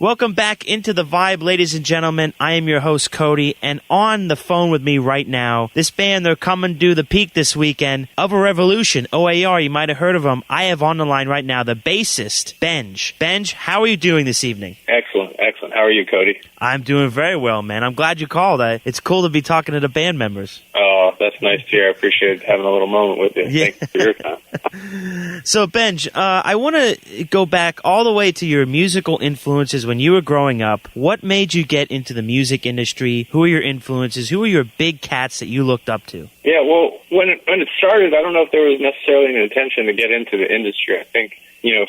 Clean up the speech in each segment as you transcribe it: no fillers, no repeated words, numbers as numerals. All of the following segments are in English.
Welcome back into the Vibe, ladies and gentlemen. I am your host, Cody, and on the phone with me right now, this band, they're coming to the Peak this weekend, O.A.R Revolution, O.A.R, you might have heard of them. I have on the line right now the bassist, Benj. Benj, how are you doing this evening? Excellent. How are you, Cody? I'm doing very well, man. I'm glad you called. It's cool to be talking to the band members. Oh, that's nice to hear. I appreciate having a little moment with you. Yeah. Thanks for your time. So, Benj, I want to go back all the way to your musical influences when you were growing up. What made you get into the music industry? Who are your influences? Who are your big cats that you looked up to? Yeah, well, when it started, I don't know if there was necessarily an intention to get into the industry. I think,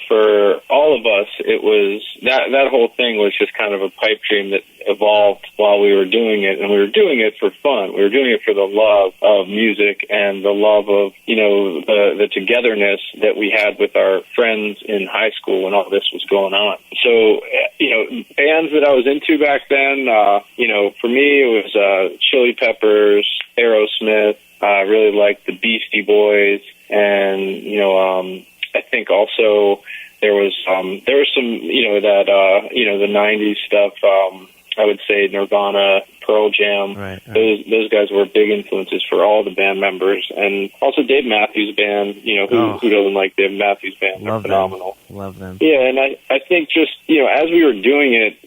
for all of us, it was that whole thing was just kind of a pipe dream that evolved while we were doing it, and we were doing it for fun. We were doing it for the love of music and the love of, the togetherness that we had with our friends in high school when all this was going on. So, bands that I was into back then, for me, it was Chili Peppers, Aerosmith. I really liked the Beastie Boys, and, I think also there was some, the 90s stuff, I would say Nirvana, Pearl Jam. Right. Those guys were big influences for all the band members. And also Dave Matthews Band, who doesn't like Dave Matthews Band? They're phenomenal. Love them. Yeah, and I think just, as we were doing it,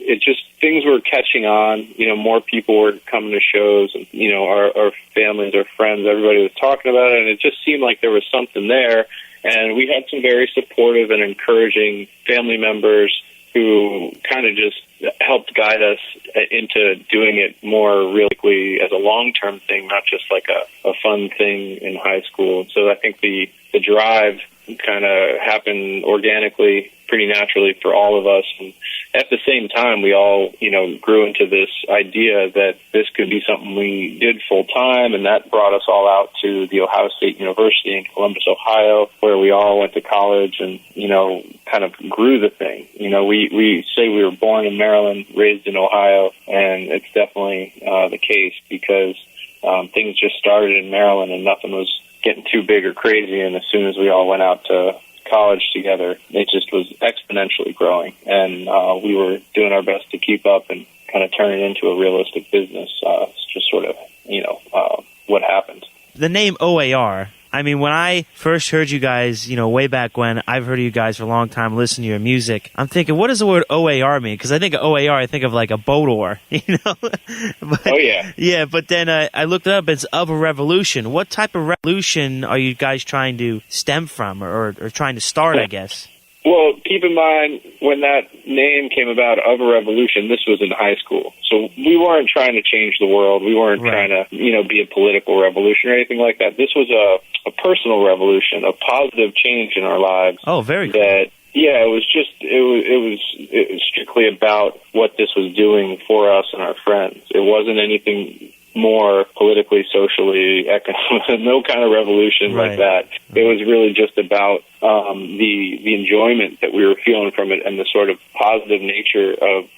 things were catching on. More people were coming to shows, and, our families, our friends, everybody was talking about it, and it just seemed like there was something there. And we had some very supportive and encouraging family members who kind of just helped guide us into doing it more really as a long-term thing, not just like a fun thing in high school. So I think the drive kind of happened organically, pretty naturally for all of us. And at the same time, we all, grew into this idea that this could be something we did full time, and that brought us all out to the Ohio State University in Columbus, Ohio, where we all went to college and, kind of grew the thing. We say we were born in Maryland, raised in Ohio, and it's definitely the case because things just started in Maryland and nothing was getting too big or crazy, and as soon as we all went out to college together, it just was exponentially growing, and we were doing our best to keep up and kind of turn it into a realistic business. It's just sort of, what happened. The name O.A.R., I mean, when I first heard you guys, way back when, I've heard of you guys for a long time, listened to your music, I'm thinking, what does the word O.A.R. mean? Because I think of O.A.R., I think of like a boat oar, But, oh, yeah. Yeah, but then I looked it up, it's of a revolution. What type of revolution are you guys trying to stem from or trying to start, I guess? Well, keep in mind, when that name came about, Of a Revolution, this was in high school. So we weren't trying to change the world. We weren't trying to, be a political revolution or anything like that. This was a personal revolution, a positive change in our lives. Oh, very cool. Yeah, it was strictly about what this was doing for us and our friends. It wasn't anything more politically, socially, economic, no kind of revolution like that. It was really just about the enjoyment that we were feeling from it and the sort of positive nature of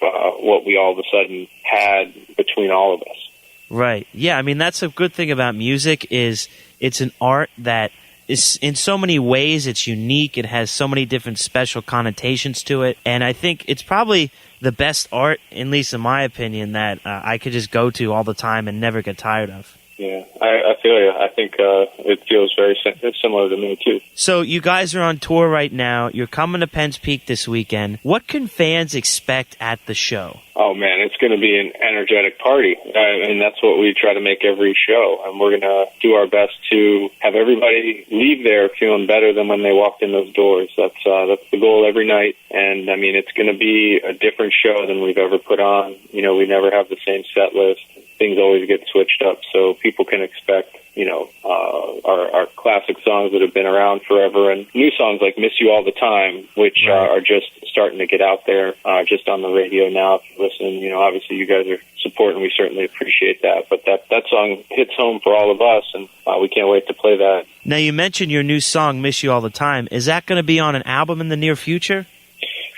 what we all of a sudden had between all of us. Right. Yeah, I mean, that's a good thing about music is it's an art that is in so many ways, it's unique. It has so many different special connotations to it. And I think it's probably the best art, at least in my opinion, that I could just go to all the time and never get tired of. Yeah, I feel you. I think it feels very similar to me, too. So you guys are on tour right now. You're coming to Penn's Peak this weekend. What can fans expect at the show? Oh, man, it's going to be an energetic party. And that's what we try to make every show. And we're going to do our best to have everybody leave there feeling better than when they walked in those doors. That's the goal every night. And, I mean, it's going to be a different show than we've ever put on. We never have the same set list. Things always get switched up, so people can expect, our classic songs that have been around forever and new songs like Miss You All the Time, which are just starting to get out there, just on the radio now. If you listen, obviously you guys are supporting. We certainly appreciate that. But that song hits home for all of us, and we can't wait to play that. Now, you mentioned your new song, Miss You All the Time. Is that going to be on an album in the near future?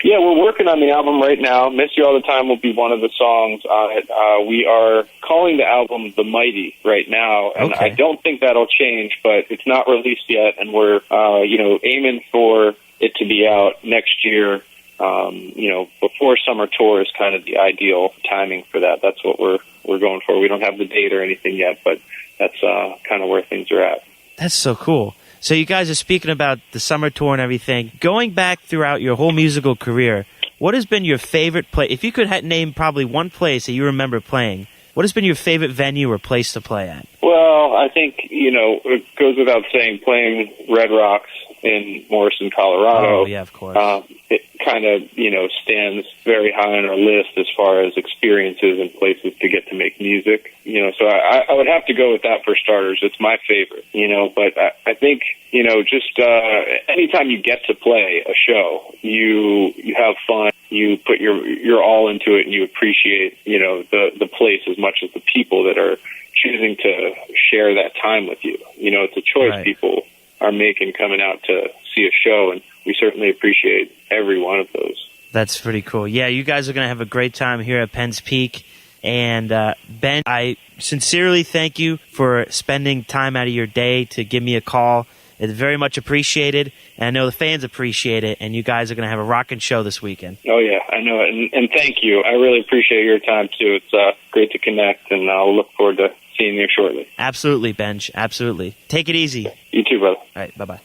Yeah, we're working on the album right now. Miss You All the Time will be one of the songs on it. We are calling the album The Mighty right now, and I don't think that'll change, but it's not released yet, and we're, aiming for it to be out next year, before summer tour is kind of the ideal timing for that. That's what we're going for. We don't have the date or anything yet, but that's kind of where things are at. That's so cool. So you guys are speaking about the summer tour and everything. Going back throughout your whole musical career, what has been your favorite place? If you could name probably one place that you remember playing, what has been your favorite venue or place to play at? Well, I think, it goes without saying, playing Red Rocks in Morrison, Colorado. Oh, yeah, of course. It kind of, stands very high on our list as far as experiences and places to get to make music. So I would have to go with that for starters. It's my favorite, but I think, just anytime you get to play a show, you have fun, you put your all into it, and you appreciate, the place as much as the people that are choosing to share that time with you. It's a choice Right. people are making coming out to see a show, and we certainly appreciate every one of those. That's pretty cool. Yeah, you guys are going to have a great time here at Penn's Peak. And Ben, I sincerely thank you for spending time out of your day to give me a call. It's very much appreciated, and I know the fans appreciate it, and you guys are going to have a rocking show this weekend. Oh, yeah, I know it, and thank you. I really appreciate your time, too. It's great to connect, and I'll look forward to seeing you shortly. Absolutely, Benj. Absolutely. Take it easy. You too, brother. All right, bye-bye.